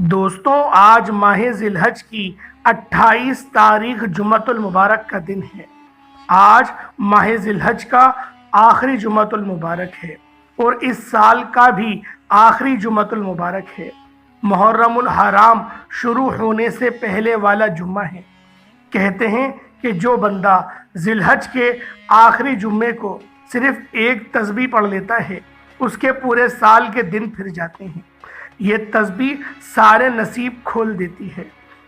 دوستوں، آج ماہ ذی الحج کی 28 تاریخ جمعۃ المبارک کا دن ہے۔ آج ماہ ذی الحج کا آخری جمعۃ المبارک ہے اور اس سال کا بھی آخری جمعۃ المبارک ہے۔ محرم الحرام شروع ہونے سے پہلے والا جمعہ ہے۔ کہتے ہیں کہ جو بندہ ذی الحج کے آخری جمعے کو صرف ایک تسبیح پڑھ لیتا ہے، اس کے پورے سال کے دن پھر جاتے ہیں۔ یہ تسبیح سارے نصیب کھول دیتی ہے۔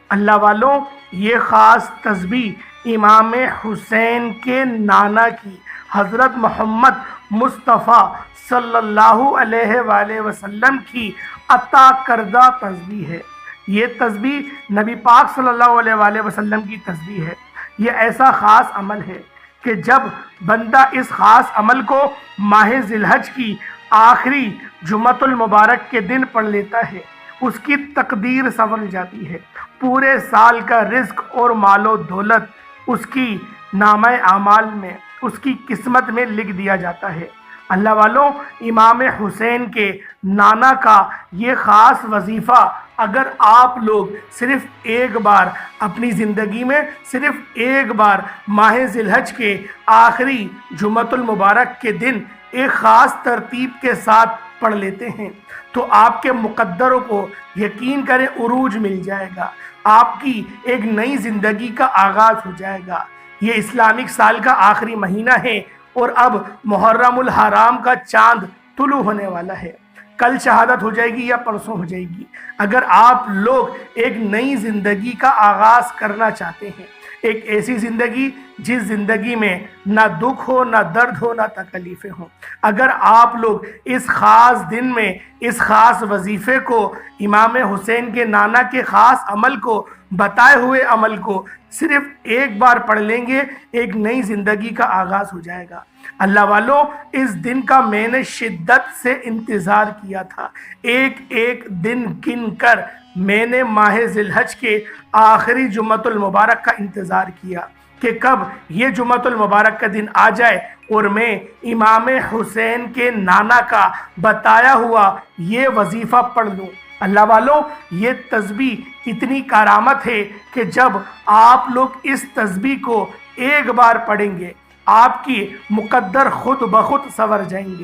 اللہ والوں، یہ خاص تسبیح امام حسین کے نانا کی حضرت محمد مصطفیٰ صلی اللہ علیہ وآلہ وسلم کی عطا کردہ تسبیح ہے۔ یہ تسبیح نبی پاک صلی اللہ علیہ وآلہ وسلم کی تسبیح ہے۔ یہ ایسا خاص عمل ہے کہ جب بندہ اس خاص عمل کو ماہ ذی الحج کی آخری جمعۃ المبارک کے دن پڑھ لیتا ہے، اس کی تقدیر سنور جاتی ہے۔ پورے سال کا رزق اور مال و دولت اس کی نامہ اعمال میں، اس کی قسمت میں لکھ دیا جاتا ہے۔ اللہ والوں، امام حسین کے نانا کا یہ خاص وظیفہ اگر آپ لوگ صرف ایک بار اپنی زندگی میں صرف ایک بار ماہ ذی الحج کے آخری جمعۃ المبارک کے دن ایک خاص ترتیب کے ساتھ پڑھ لیتے ہیں تو آپ کے مقدروں کو یقین کریں عروج مل جائے گا، آپ کی ایک نئی زندگی کا آغاز ہو جائے گا۔ یہ اسلامک سال کا آخری مہینہ ہے اور اب محرم الحرام کا چاند طلوع ہونے والا ہے۔ کل شہادت ہو جائے گی یا پرسوں ہو جائے گی۔ اگر آپ لوگ ایک نئی زندگی کا آغاز کرنا چاہتے ہیں، ایک ایسی زندگی جس زندگی میں نہ دکھ ہو، نہ درد ہو، نہ تکلیفیں ہوں، اگر آپ لوگ اس خاص دن میں اس خاص وظیفے کو، امام حسین کے نانا کے خاص عمل کو، بتائے ہوئے عمل کو صرف ایک بار پڑھ لیں گے، ایک نئی زندگی کا آغاز ہو جائے گا۔ اللہ والوں، اس دن کا میں نے شدت سے انتظار کیا تھا۔ ایک ایک دن گن کر میں نے ماہ ذی الحج کے آخری جمعۃ المبارک کا انتظار کیا کہ کب یہ جمعۃ المبارک کا دن آ جائے اور میں امام حسین کے نانا کا بتایا ہوا یہ وظیفہ پڑھ لوں۔ اللہ والوں، یہ تسبیح اتنی کرامت ہے کہ جب آپ لوگ اس تسبیح کو ایک بار پڑھیں گے، آپ کی مقدر خود بخود سنور جائیں گے۔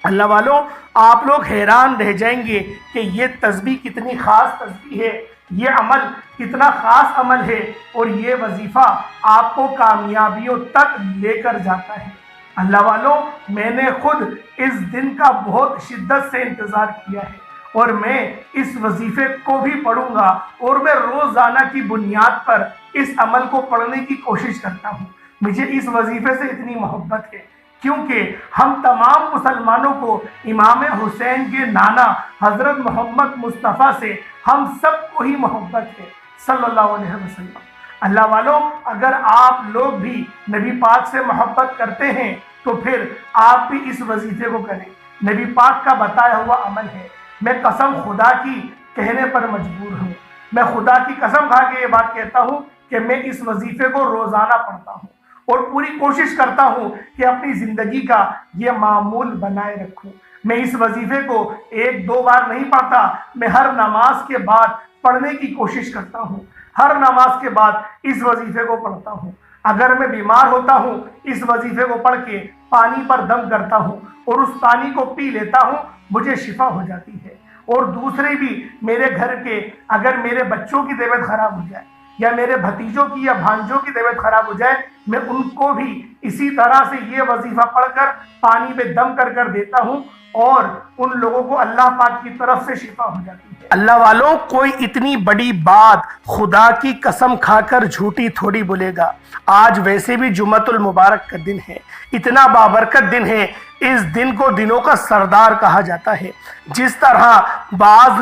اللہ والوں، آپ لوگ حیران رہ جائیں گے کہ یہ تسبیح کتنی خاص تسبیح ہے، یہ عمل کتنا خاص عمل ہے اور یہ وظیفہ آپ کو کامیابیوں تک لے کر جاتا ہے۔ اللہ والوں، میں نے خود اس دن کا بہت شدت سے انتظار کیا ہے اور میں اس وظیفے کو بھی پڑھوں گا اور میں روزانہ کی بنیاد پر اس عمل کو پڑھنے کی کوشش کرتا ہوں۔ مجھے اس وظیفے سے اتنی محبت ہے کیونکہ ہم تمام مسلمانوں کو امام حسین کے نانا حضرت محمد مصطفیٰ سے ہم سب کو ہی محبت ہے صلی اللہ علیہ وسلم۔ اللہ والوں، اگر آپ لوگ بھی نبی پاک سے محبت کرتے ہیں تو پھر آپ بھی اس وظیفے کو کریں۔ نبی پاک کا بتایا ہوا عمل ہے۔ میں قسم خدا کی کہنے پر مجبور ہوں، میں خدا کی قسم کھا کے یہ بات کہتا ہوں کہ میں اس وظیفے کو روزانہ پڑھتا ہوں اور پوری کوشش کرتا ہوں کہ اپنی زندگی کا یہ معمول بنائے رکھوں۔ میں اس وظیفے کو ایک دو بار نہیں پڑھتا، میں ہر نماز کے بعد پڑھنے کی کوشش کرتا ہوں، ہر نماز کے بعد اس وظیفے کو پڑھتا ہوں۔ اگر میں بیمار ہوتا ہوں، اس وظیفے کو پڑھ کے پانی پر دم کرتا ہوں اور اس پانی کو پی لیتا ہوں، مجھے شفا ہو جاتی ہے۔ اور دوسرے بھی میرے گھر کے، اگر میرے بچوں کی طبیعت خراب ہو جائے یا میرے بھتیجوں کی یا بھانجوں کی طبیعت خراب ہو جائے، میں ان کو بھی اسی طرح سے یہ وظیفہ پڑھ کر پانی پہ دم کر کر دیتا ہوں اور ان لوگوں کو اللہ پاک کی طرف سے شفا ہو جاتی ہے۔ اللہ والوں، کوئی اتنی بڑی بات خدا کی قسم کھا کر جھوٹی تھوڑی بولے گا۔ آج ویسے بھی جمعۃ المبارک کا دن ہے، اتنا بابرکت دن ہے، اس دن کو دنوں کا سردار کہا جاتا ہے۔ جس طرح بعض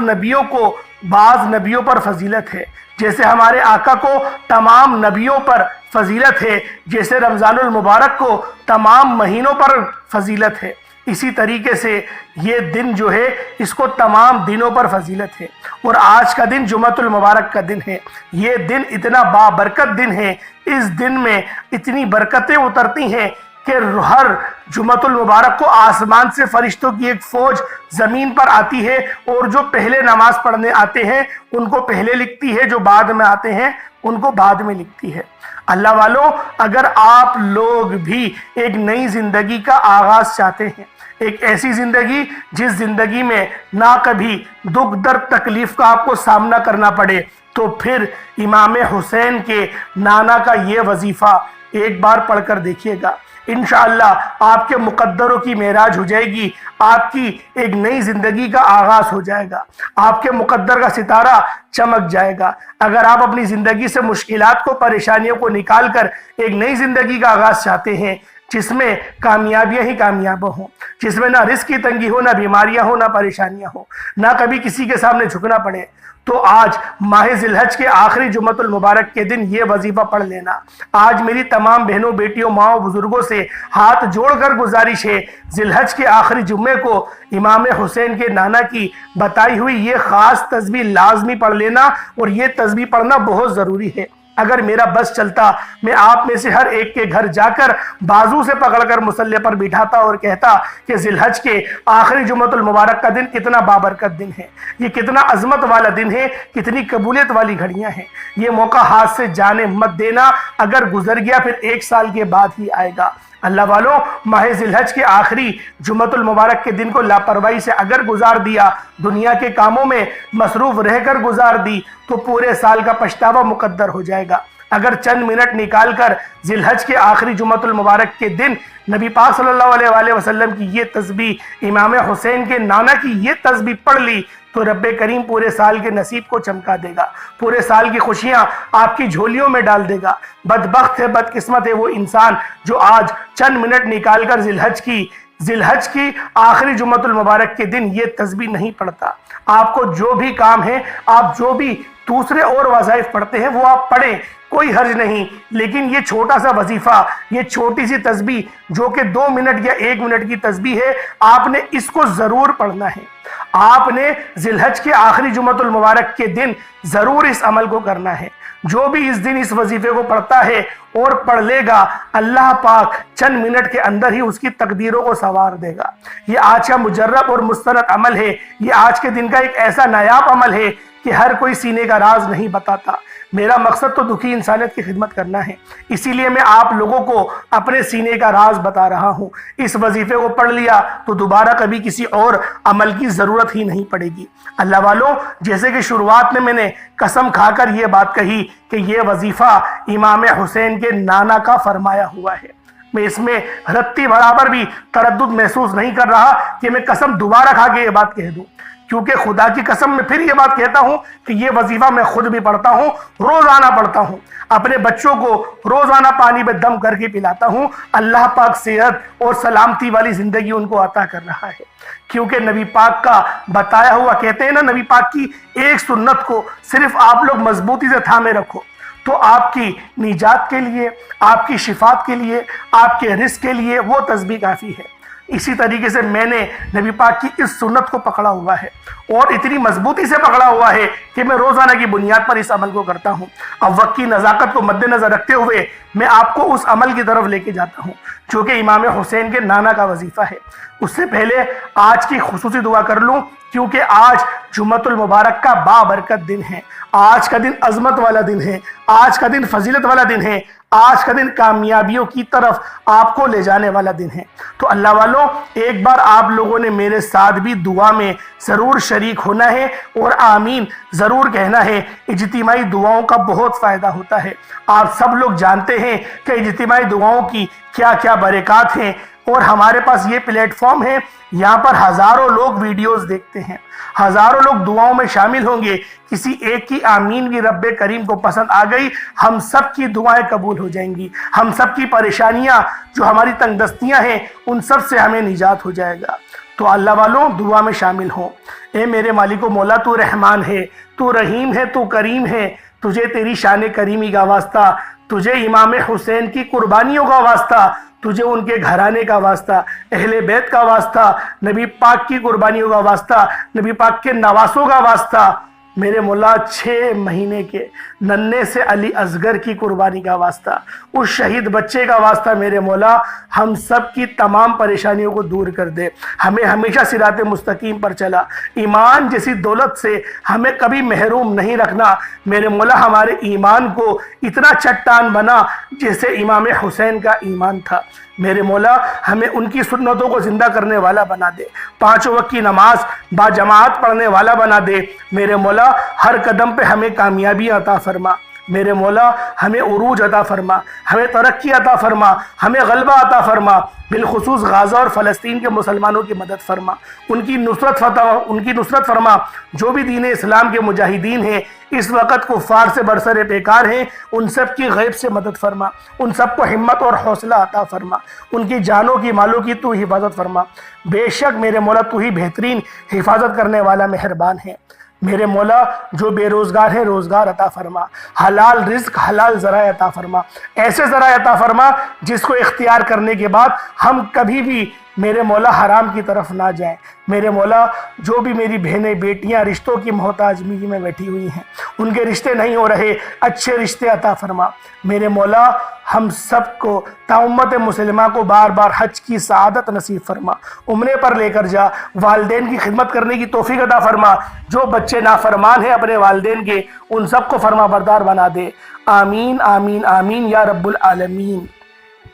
نبیوں پر فضیلت ہے، جیسے ہمارے آقا کو تمام نبیوں پر فضیلت ہے، جیسے رمضان المبارک کو تمام مہینوں پر فضیلت ہے، اسی طریقے سے یہ دن جو ہے اس کو تمام دنوں پر فضیلت ہے۔ اور آج کا دن جمعۃ المبارک کا دن ہے۔ یہ دن اتنا بابرکت دن ہے، اس دن میں اتنی برکتیں اترتی ہیں کہ ہر جمعۃ المبارک کو آسمان سے فرشتوں کی ایک فوج زمین پر آتی ہے اور جو پہلے نماز پڑھنے آتے ہیں ان کو پہلے لکھتی ہے، جو بعد میں آتے ہیں ان کو بعد میں لکھتی ہے۔ اللہ والوں، اگر آپ لوگ بھی ایک نئی زندگی کا آغاز چاہتے ہیں، ایک ایسی زندگی جس زندگی میں نہ کبھی دکھ درد تکلیف کا آپ کو سامنا کرنا پڑے، تو پھر امام حسین کے نانا کا یہ وظیفہ ایک بار پڑھ کر دیکھیے گا۔ انشاءاللہ آپ کے مقدروں کی معراج ہو جائے گی، آپ کی ایک نئی زندگی کا آغاز ہو جائے گا، آپ کے مقدر کا ستارہ چمک جائے گا۔ اگر آپ اپنی زندگی سے مشکلات کو، پریشانیوں کو نکال کر ایک نئی زندگی کا آغاز چاہتے ہیں جس میں کامیابیاں ہی کامیاب ہوں، جس میں نہ رزق کی تنگی ہو، نہ بیماریاں ہو، نہ پریشانیاں ہوں، نہ کبھی کسی کے سامنے جھکنا پڑے، تو آج ماہ ذی الحج کے آخری جمعۃ المبارک کے دن یہ وظیفہ پڑھ لینا۔ آج میری تمام بہنوں، بیٹیوں، ماؤں، بزرگوں سے ہاتھ جوڑ کر گزارش ہے، ذی الحج کے آخری جمعے کو امام حسین کے نانا کی بتائی ہوئی یہ خاص تسبیح لازمی پڑھ لینا، اور یہ تسبیح پڑھنا بہت ضروری ہے۔ اگر میرا بس چلتا، میں آپ میں سے ہر ایک کے گھر جا کر بازو سے پکڑ کر مصلی پر بٹھاتا اور کہتا کہ ذی الحج کے آخری جمعۃ المبارک کا دن کتنا بابرکت دن ہے، یہ کتنا عظمت والا دن ہے، کتنی قبولیت والی گھڑیاں ہیں، یہ موقع ہاتھ سے جانے مت دینا، اگر گزر گیا پھر 1 سال کے بعد ہی آئے گا۔ اللہ والوں، ماہ ذی الحج کے آخری جمعۃ المبارک کے دن کو لاپرواہی سے اگر گزار دیا، دنیا کے کاموں میں مصروف رہ کر گزار دی، تو پورے سال کا پچھتاوا مقدر ہو جائے گا۔ اگر چند منٹ نکال کر ذی الحج کے آخری جمعۃ المبارک کے دن نبی پاک صلی اللہ علیہ وآلہ وسلم کی یہ تسبیح، امام حسین کے نانا کی یہ تسبیح پڑھ لی، تو رب کریم پورے سال کے نصیب کو چمکا دے گا، پورے سال کی خوشیاں آپ کی جھولیوں میں ڈال دے گا۔ بدبخت ہے، بدقسمت ہے وہ انسان جو آج چند منٹ نکال کر ذی الحج کی آخری جمعۃ المبارک کے دن یہ تسبیح نہیں پڑھتا۔ آپ کو جو بھی کام ہے، آپ جو بھی دوسرے اور وظائف پڑھتے ہیں وہ آپ پڑھیں، کوئی حرج نہیں، لیکن یہ چھوٹا سا وظیفہ، یہ چھوٹی سی تسبیح جو کہ 2 منٹ یا 1 منٹ کی تسبیح ہے، آپ نے اس کو ضرور پڑھنا ہے۔ آپ نے ذی الحج کے آخری جمعۃ المبارک کے دن ضرور اس عمل کو کرنا ہے۔ جو بھی اس دن اس وظیفے کو پڑھتا ہے اور پڑھ لے گا، اللہ پاک چند منٹ کے اندر ہی اس کی تقدیروں کو سنوار دے گا۔ یہ آج کا مجرب اور مستند عمل ہے، یہ آج کے دن کا ایک ایسا نایاب عمل ہے کہ ہر کوئی سینے کا راز نہیں بتاتا۔ میرا مقصد تو دکھی انسانیت کی خدمت کرنا ہے، اسی لیے میں آپ لوگوں کو اپنے سینے کا راز بتا رہا ہوں۔ اس وظیفے کو پڑھ لیا تو دوبارہ کبھی کسی اور عمل کی ضرورت ہی نہیں پڑے گی۔ اللہ والوں، جیسے کہ شروعات میں نے قسم کھا کر یہ بات کہی کہ یہ وظیفہ امام حسین کے نانا کا فرمایا ہوا ہے، میں اس میں رتی برابر بھی تردد محسوس نہیں کر رہا کہ میں قسم دوبارہ کھا کے یہ بات کہہ دوں، کیونکہ خدا کی قسم میں پھر یہ بات کہتا ہوں کہ یہ وظیفہ میں خود بھی پڑھتا ہوں، روزانہ پڑھتا ہوں، اپنے بچوں کو روزانہ پانی میں دم کر کے پلاتا ہوں۔ اللہ پاک صحت اور سلامتی والی زندگی ان کو عطا کر رہا ہے، کیونکہ نبی پاک کا بتایا ہوا، کہتے ہیں نا، نبی پاک کی ایک سنت کو صرف آپ لوگ مضبوطی سے تھامے رکھو تو آپ کی نجات کے لیے، آپ کی شفاعت کے لیے، آپ کے رزق کے لیے وہ تسبیح کافی ہے۔ اسی طریقے سے میں نے نبی پاک کی اس سنت کو پکڑا ہوا ہے اور اتنی مضبوطی سے پکڑا ہوا ہے کہ میں روزانہ کی بنیاد پر اس عمل کو کرتا ہوں۔ اب وقت کی نزاکت کو مد نظر رکھتے ہوئے میں آپ کو اس عمل کی طرف لے کے جاتا ہوں جو کہ امام حسین کے نانا کا وظیفہ ہے۔ اس سے پہلے آج کی خصوصی دعا کر لوں، کیونکہ آج جمعۃ المبارک کا بابرکت دن ہے، آج کا دن عظمت والا دن ہے، آج کا دن فضیلت والا دن ہے، آج کا دن کامیابیوں کی طرف آپ کو لے جانے والا دن ہے۔ تو اللہ والوں، ایک بار آپ لوگوں نے میرے ساتھ بھی دعا میں ضرور شریک ہونا ہے اور آمین ضرور کہنا ہے۔ اجتماعی دعاؤں کا بہت فائدہ ہوتا ہے، آپ سب لوگ جانتے ہیں کہ اجتماعی دعاؤں کی کیا کیا برکات ہیں، اور ہمارے پاس یہ پلیٹ فارم ہے، یہاں پر ہزاروں لوگ ویڈیوز دیکھتے ہیں، ہزاروں لوگ دعاؤں میں شامل ہوں گے، کسی ایک کی آمین بھی رب کریم کو پسند آ گئی، ہم سب کی دعائیں قبول ہو جائیں گی، ہم سب کی پریشانیاں جو ہماری تنگ دستیاں ہیں ان سب سے ہمیں نجات ہو جائے گا۔ تو اللہ والوں، دعا میں شامل ہوں۔ اے میرے مالک و مولا، تو رحمان ہے، تو رحیم ہے، تو کریم ہے، تجھے تیری شان کریمی کا واسطہ، تجھے امام حسین کی قربانیوں کا واسطہ، تجھے ان کے گھرانے کا واسطہ، اہل بیت کا واسطہ، نبی پاک کی قربانیوں کا واسطہ، نبی پاک کے نواسوں کا واسطہ، میرے مولا 6 مہینے کے ننھے سے علی اصغر کی قربانی کا واسطہ، اس شہید بچے کا واسطہ میرے مولا ہم سب کی تمام پریشانیوں کو دور کر دے، ہمیں ہمیشہ صراط مستقیم پر چلا، ایمان جیسی دولت سے ہمیں کبھی محروم نہیں رکھنا میرے مولا، ہمارے ایمان کو اتنا چٹان بنا جیسے امام حسین کا ایمان تھا میرے مولا، ہمیں ان کی سنتوں کو زندہ کرنے والا بنا دے، 5 وقت کی نماز با جماعت پڑھنے والا بنا دے میرے مولا، ہر قدم پہ ہمیں کامیابی عطا فرما میرے مولا، ہمیں عروج عطا فرما، ہمیں ترقی عطا فرما، ہمیں غلبہ عطا فرما، بالخصوص غزہ اور فلسطین کے مسلمانوں کی مدد فرما، ان کی نصرت فرما، جو بھی دین اسلام کے مجاہدین ہیں اس وقت کفار سے برسر پیکار ہیں، ان سب کی غیب سے مدد فرما، ان سب کو ہمت اور حوصلہ عطا فرما، ان کی جانوں کی مالوں کی تو حفاظت فرما، بے شک میرے مولا تو ہی بہترین حفاظت کرنے والا مہربان ہے میرے مولا، جو بے روزگار ہیں روزگار عطا فرما، حلال رزق حلال ذرائع عطا فرما، ایسے ذرائع عطا فرما جس کو اختیار کرنے کے بعد ہم کبھی بھی میرے مولا حرام کی طرف نہ جائیں میرے مولا، جو بھی میری بہنیں بیٹیاں رشتوں کی محتاج میں بیٹھی ہوئی ہیں، ان کے رشتے نہیں ہو رہے، اچھے رشتے عطا فرما میرے مولا، ہم سب کو تا امت مسلمہ کو بار بار حج کی سعادت نصیب فرما، عمرے پر لے کر جا، والدین کی خدمت کرنے کی توفیق عطا فرما، جو بچے نافرمان ہیں اپنے والدین کے ان سب کو فرما بردار بنا دے، آمین آمین آمین یا رب العالمین۔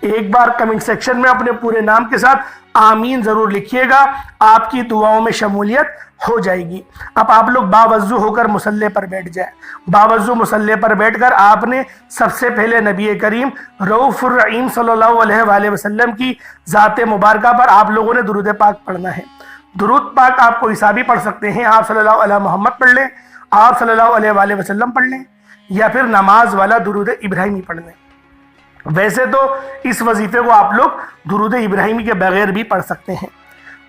ایک بار کمنٹ سیکشن میں اپنے پورے نام کے ساتھ آمین ضرور لکھیے گا، آپ کی دعاؤں میں شمولیت ہو جائے گی۔ اب آپ لوگ باوضو ہو کر مصلی پر بیٹھ جائیں، باوضو مصلی پر بیٹھ کر آپ نے سب سے پہلے نبی کریم رؤوف الرحیم صلی اللہ علیہ وآلہ وسلم کی ذات مبارکہ پر آپ لوگوں نے درود پاک پڑھنا ہے۔ درود پاک آپ کو حسابی پڑھ سکتے ہیں، آپ صلی اللہ علیہ محمد پڑھ لیں، آپ صلی اللہ علیہ وآلہ وسلم پڑھ لیں، یا پھر نماز والا درود ابراہیمی پڑھ لیں۔ ویسے تو اس وظیفے کو آپ لوگ درود ابراہیمی کے بغیر بھی پڑھ سکتے ہیں،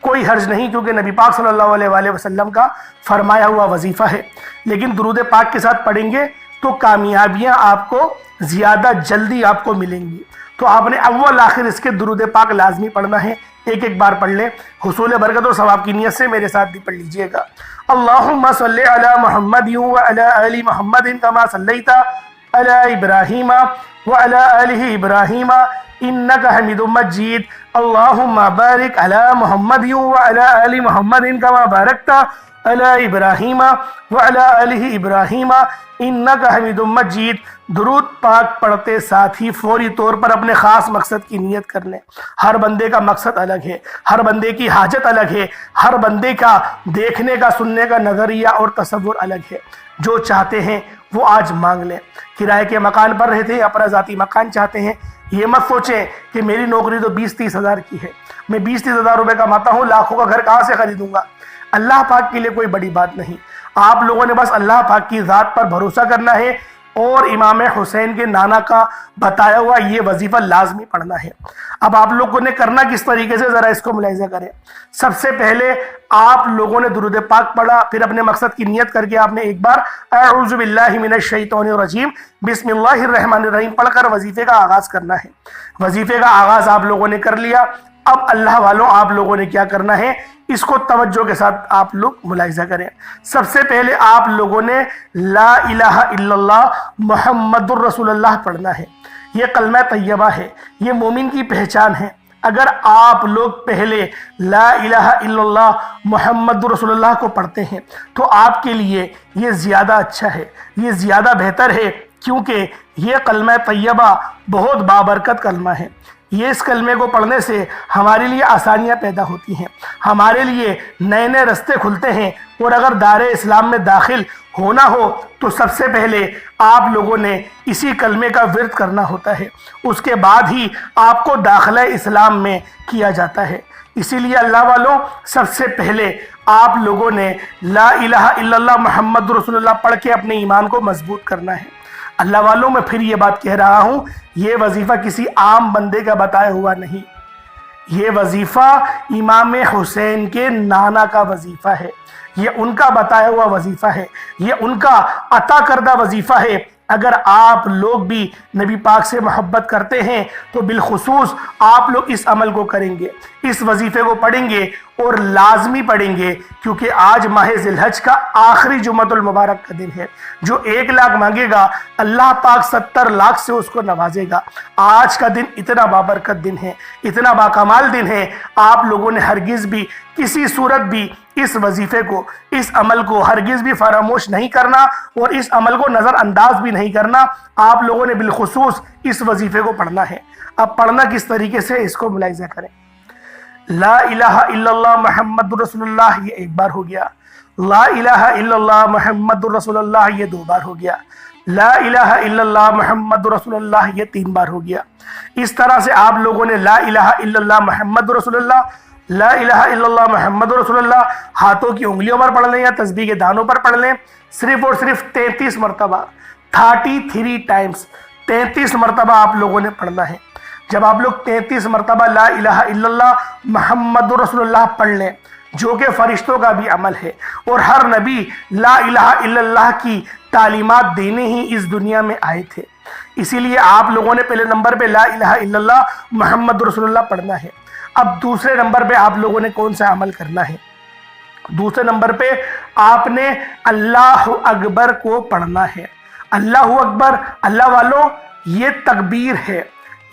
کوئی حرج نہیں، کیونکہ نبی پاک صلی اللہ علیہ وآلہ وسلم کا فرمایا ہوا وظیفہ ہے، لیکن درود پاک کے ساتھ پڑھیں گے تو کامیابیاں آپ کو زیادہ جلدی آپ کو ملیں گی۔ تو آپ نے اول آخر اس کے درود پاک لازمی پڑھنا ہے، ایک بار پڑھ لیں، حصول برکت اور ثواب کی نیت سے میرے ساتھ بھی پڑھ لیجئے گا۔ اللہم صلی علی محمد وعلی آل محمد کما صلیت علی ابراہیم وعلی آل ابراہیم انک حمید مجید، اللہم بارک علی محمد وعلی آل محمد کما بارکت علی ابراہیم وعلی آل ابراہیم انک حمید مجید۔ درود پاک پڑھتے ساتھ ہی فوری طور پر اپنے خاص مقصد کی نیت کر لیں۔ ہر بندے کا مقصد الگ ہے، ہر بندے کی حاجت الگ ہے، ہر بندے کا دیکھنے کا سننے کا نظریہ اور تصور الگ ہے۔ جو چاہتے ہیں وہ آج مانگ لیں۔ کرائے کے مکان پر رہتے ہیں، اپنا ذاتی مکان چاہتے ہیں، یہ مت سوچیں کہ میری نوکری تو 20-30 ہزار کی ہے، میں 20-30 ہزار روپے کماتا ہوں، لاکھوں کا گھر کہاں سے خریدوں گا۔ اللہ پاک کے لیے کوئی بڑی بات نہیں، آپ لوگوں نے بس اللہ پاک کی ذات پر بھروسہ کرنا ہے اور امام حسین کے نانا کا بتایا ہوا یہ وظیفہ لازمی پڑھنا ہے۔ اب آپ لوگوں نے کرنا کس طریقے سے، ذرا اس کو ملاحظہ کریں۔ سب سے پہلے آپ لوگوں نے درود پاک پڑھا، پھر اپنے مقصد کی نیت کر کے آپ نے ایک بار اعوذ باللہ من الشیطان الرجیم بسم اللہ الرحمن الرحیم پڑھ کر وظیفے کا آغاز کرنا ہے۔ وظیفے کا آغاز آپ لوگوں نے کر لیا، اب اللہ والوں آپ لوگوں نے کیا کرنا ہے، اس کو توجہ کے ساتھ آپ لوگ ملاحظہ کریں۔ سب سے پہلے آپ لوگوں نے لا الہ الا اللہ محمد الرسول اللہ پڑھنا ہے۔ یہ کلمہ طیبہ ہے، یہ مومن کی پہچان ہے۔ اگر آپ لوگ پہلے لا الہ الا اللہ محمد رسول اللہ کو پڑھتے ہیں تو آپ کے لیے یہ زیادہ اچھا ہے، یہ زیادہ بہتر ہے، کیونکہ یہ کلمہ طیبہ بہت بابرکت کلمہ ہے۔ یہ اس کلمے کو پڑھنے سے ہمارے لیے آسانیاں پیدا ہوتی ہیں، ہمارے لیے نئے نئے رستے کھلتے ہیں، اور اگر دار اسلام میں داخل ہونا ہو تو سب سے پہلے آپ لوگوں نے اسی کلمے کا ورد کرنا ہوتا ہے، اس کے بعد ہی آپ کو داخلہ اسلام میں کیا جاتا ہے۔ اسی لیے اللہ والوں، سب سے پہلے آپ لوگوں نے لا الہ الا اللہ محمد رسول اللہ پڑھ کے اپنے ایمان کو مضبوط کرنا ہے۔ اللہ والوں، میں پھر یہ بات کہہ رہا ہوں، یہ وظیفہ کسی عام بندے کا بتایا ہوا نہیں، یہ وظیفہ امام حسین کے نانا کا وظیفہ ہے، یہ ان کا بتایا ہوا وظیفہ ہے، یہ ان کا عطا کردہ وظیفہ ہے۔ اگر آپ لوگ بھی نبی پاک سے محبت کرتے ہیں تو بالخصوص آپ لوگ اس عمل کو کریں گے، اس وظیفے کو پڑھیں گے اور لازمی پڑھیں گے، کیونکہ آج ماہ ذی الحج کا آخری جمعۃ المبارک کا دن ہے۔ جو 1 لاکھ مانگے گا اللہ پاک 70 لاکھ سے اس کو نوازے گا۔ آج کا دن اتنا بابرکت دن ہے، اتنا باکمال دن ہے، آپ لوگوں نے ہرگز بھی کسی صورت بھی اس وظیفے کو، اس عمل کو ہرگز بھی فراموش نہیں کرنا اور اس عمل کو نظر انداز بھی نہیں کرنا۔ آپ لوگوں نے بالخصوص اس وظیفے کو پڑھنا ہے۔ اب پڑھنا کس طریقے سے، اس کو ملاحظہ کریں۔ لا الہ الا اللہ محمد رسول اللہ، یہ 1 بار ہو گیا۔ لا الہ الا اللہ محمد رسول اللہ، یہ 2 بار ہو گیا۔ لا الہ الا اللہ محمد رسول اللہ، یہ 3 بار ہو گیا۔ اس طرح سے آپ لوگوں نے لا الہ الا اللہ محمد رسول اللہ، لا الہ الا اللہ محمد رسول اللہ ہاتھوں کی انگلیوں پر پڑھ لیں یا تسبیح کے دانوں پر پڑھ لیں، صرف اور صرف 33 مرتبہ، 33 ٹائمز، 33 مرتبہ آپ لوگوں نے پڑھنا ہے۔ جب آپ لوگ 33 مرتبہ لا الہ الا اللہ محمد رسول اللہ پڑھ لیں، جو کہ فرشتوں کا بھی عمل ہے اور ہر نبی لا الہ الا اللہ کی تعلیمات دینے ہی اس دنیا میں آئے تھے، اسی لیے آپ لوگوں نے پہلے نمبر پہ لا الہ الا اللہ محمد رسول اللہ پڑھنا ہے۔ اب دوسرے نمبر پہ آپ لوگوں نے کون سا عمل کرنا ہے؟ دوسرے نمبر پہ آپ نے اللہ اکبر کو پڑھنا ہے۔ اللہ اکبر، اللہ والوں، یہ تکبیر ہے،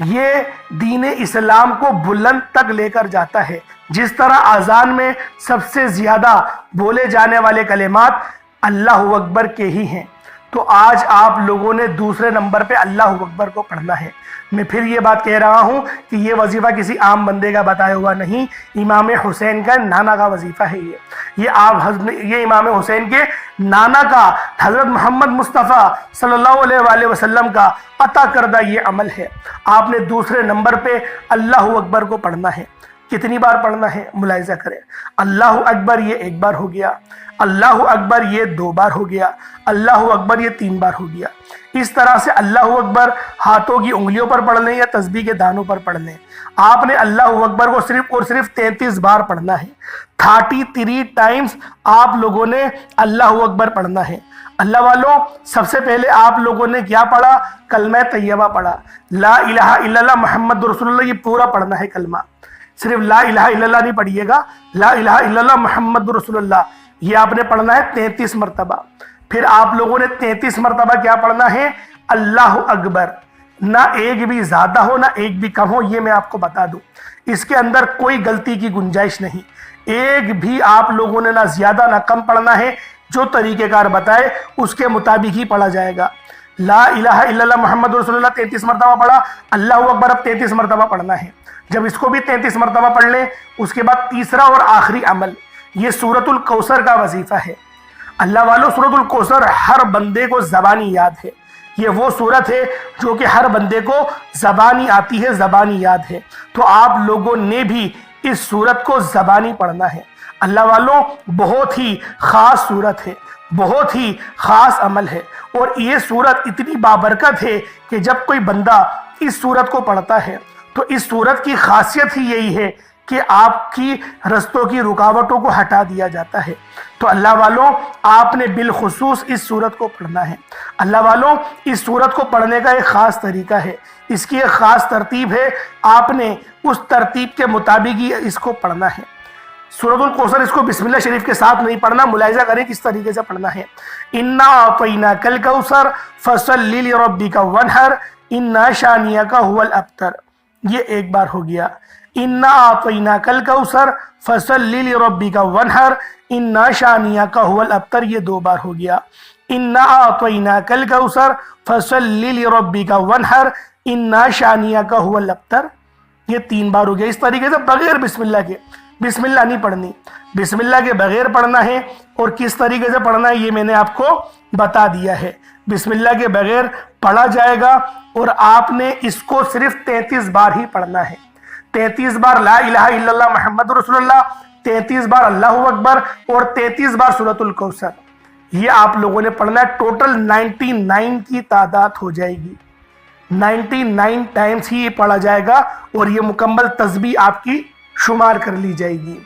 یہ دین اسلام کو بلند تک لے کر جاتا ہے۔ جس طرح اذان میں سب سے زیادہ بولے جانے والے کلمات اللہ اکبر کے ہی ہیں، تو آج آپ لوگوں نے دوسرے نمبر پہ اللہ اکبر کو پڑھنا ہے۔ میں پھر یہ بات کہہ رہا ہوں کہ یہ وظیفہ کسی عام بندے کا بتایا ہوا نہیں، امام حسین کا نانا کا وظیفہ ہے۔ یہ امام حسین کے نانا کا، حضرت محمد مصطفیٰ صلی اللہ علیہ وآلہ وسلم کا عطا کردہ یہ عمل ہے۔ آپ نے دوسرے نمبر پہ اللہ اکبر کو پڑھنا ہے۔ کتنی بار پڑھنا ہے ملاحظہ کریں۔ اللہ اکبر، یہ 1 بار ہو گیا۔ اللہ اکبر، یہ 2 بار ہو گیا۔ اللہ اکبر، یہ 3 بار ہو گیا۔ اس طرح سے اللہ اکبر ہاتھوں کی انگلیوں پر پڑھ لیں یا تسبیح کے دانوں پر پڑھ لیں۔ آپ نے اللہ اکبر کو صرف اور صرف 33 بار پڑھنا ہے۔ 33 ٹائمز آپ لوگوں نے اللہ اکبر پڑھنا ہے۔ اللہ والوں، سب سے پہلے آپ لوگوں نے کیا پڑھا؟ کلمہ طیبہ پڑھا۔ لا الہ الا اللہ محمد رسول اللہ، یہ پورا پڑھنا ہے کلمہ۔ صرف لا الہ الا اللہ نہیں پڑھیے گا، لا الہ الا اللہ محمد رسول اللہ، یہ آپ نے پڑھنا ہے 33 مرتبہ۔ پھر آپ لوگوں نے 33 مرتبہ کیا پڑھنا ہے؟ اللہ اکبر۔ نہ ایک بھی زیادہ ہو، نہ ایک بھی کم ہو، یہ میں آپ کو بتا دوں، اس کے اندر کوئی غلطی کی گنجائش نہیں۔ ایک بھی آپ لوگوں نے نہ زیادہ نہ کم پڑھنا ہے، جو طریقہ کار بتائے اس کے مطابق ہی پڑھا جائے گا۔ لا الہ الا اللہ محمد رسول اللہ 33 مرتبہ پڑھا، اللہ اکبر اب 33 مرتبہ پڑھنا ہے۔ جب اس کو بھی 33 مرتبہ پڑھ لیں، اس کے بعد تیسرا اور آخری عمل، یہ سورۃ الکوثر کا وظیفہ ہے۔ اللہ والوں، سورۃ الکوثر ہر بندے کو زبانی یاد ہے۔ یہ وہ سورت ہے جو کہ ہر بندے کو زبانی آتی ہے، زبانی یاد ہے، تو آپ لوگوں نے بھی اس سورت کو زبانی پڑھنا ہے۔ اللہ والوں، بہت ہی خاص سورت ہے، بہت ہی خاص عمل ہے، اور یہ سورت اتنی بابرکت ہے کہ جب کوئی بندہ اس سورت کو پڑھتا ہے تو اس سورت کی خاصیت ہی یہی ہے کہ آپ کی رستوں کی رکاوٹوں کو ہٹا دیا جاتا ہے۔ تو اللہ والوں، آپ نے بالخصوص اس سورت کو پڑھنا ہے۔ اللہ والوں، اس سورت کو پڑھنے کا ایک خاص طریقہ ہے، اس کی ایک خاص ترتیب ہے، آپ نے اس ترتیب کے مطابق ہی اس کو پڑھنا ہے۔ سورۃ الکوثر اس کو بسم اللہ شریف کے ساتھ نہیں پڑھنا، ملاحظہ کریں کس طریقے سے پڑھنا ہے۔ اِنَّا أَعْطَيْنَاكَ الْكَوْثَرَ فَصَلِّ لِرَبِّكَ وَانْحَرْ إِنَّ شَانِئَكَ هُوَ الْأَبْتَرُ، یہ 1 بار ہو گیا۔ اِنَّا أَعْطَيْنَاكَ الْكَوْثَرَ فَصَلِّ لِرَبِّكَ وَانْحَرْ إِنَّ شَانِئَكَ هُوَ الْأَبْتَرُ، یہ 2 بار ہو گیا۔ اِنَّا أَعْطَيْنَاكَ الْكَوْثَرَ فَصَلِّ لِرَبِّكَ وَانْحَرْ إِنَّ شَانِئَكَ هُوَ الْأَبْتَرُ، یہ 3 بار ہو گیا۔ اس طریقے سے بغیر بسم اللہ کے، بسم اللہ نہیں پڑھنی، بسم اللہ کے بغیر پڑھنا ہے، اور کس طریقے سے پڑھنا ہے یہ میں نے آپ کو بتا دیا ہے۔ بسم اللہ کے بغیر پڑھا جائے گا، اور آپ نے اس کو صرف 33 بار ہی پڑھنا ہے۔ 33 بار لا الہ الا اللہ محمد رسول اللہ، 33 بار اللہ اکبر، اور 33 بار سورۃ الکوثر، یہ آپ لوگوں نے پڑھنا ہے۔ ٹوٹل 99 کی تعداد ہو جائے گی، 99 ٹائمز ہی یہ پڑھا جائے گا، اور یہ مکمل تسبیح آپ کی شمار کر لی جائے گی۔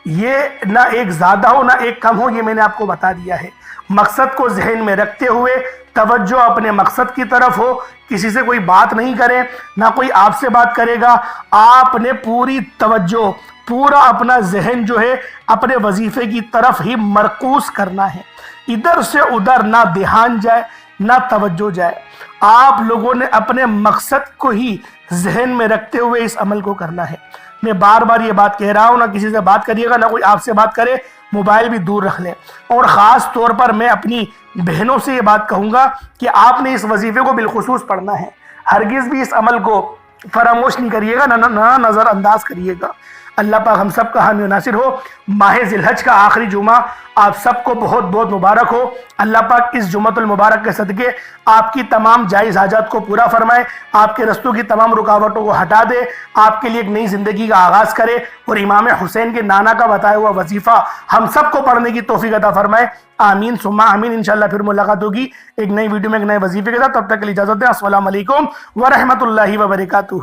یہ نہ ایک زیادہ ہو نہ ایک کم ہو، یہ میں نے آپ کو بتا دیا ہے۔ مقصد کو ذہن میں رکھتے ہوئے توجہ اپنے مقصد کی طرف ہو، کسی سے کوئی بات نہیں کرے، نہ کوئی آپ سے بات کرے گا، آپ نے پوری توجہ، پورا اپنا ذہن جو ہے اپنے وظیفے کی طرف ہی مرکوز کرنا ہے۔ ادھر سے ادھر نہ دھیان جائے نہ توجہ جائے، آپ لوگوں نے اپنے مقصد کو ہی ذہن میں رکھتے ہوئے اس عمل کو کرنا ہے۔ میں بار بار یہ بات کہہ رہا ہوں، نہ کسی سے بات کریے گا، نہ کوئی آپ سے بات کرے، موبائل بھی دور رکھ لیں۔ اور خاص طور پر میں اپنی بہنوں سے یہ بات کہوں گا کہ آپ نے اس وظیفے کو بالخصوص پڑھنا ہے، ہرگز بھی اس عمل کو فراموش نہیں کریے گا، نہ نظر انداز کریے گا۔ اللہ پاک ہم سب کا حامی و ناصر ہو۔ ماہ ذی الحج کا آخری جمعہ آپ سب کو بہت بہت مبارک ہو۔ اللہ پاک اس جمعۃ المبارک کے صدقے آپ کی تمام جائز حاجات کو پورا فرمائے، آپ کے رستوں کی تمام رکاوٹوں کو ہٹا دے، آپ کے لیے ایک نئی زندگی کا آغاز کرے، اور امام حسین کے نانا کا بتایا ہوا وظیفہ ہم سب کو پڑھنے کی توفیق عطا فرمائے۔ آمین ثم آمین۔ انشاءاللہ پھر ملاقات ہوگی ایک نئی ویڈیو میں ایک نئے وظیفے کے ساتھ۔ تب تک کے لیے اجازت دیں۔ السلام علیکم ورحمۃ اللہ وبرکاتہ۔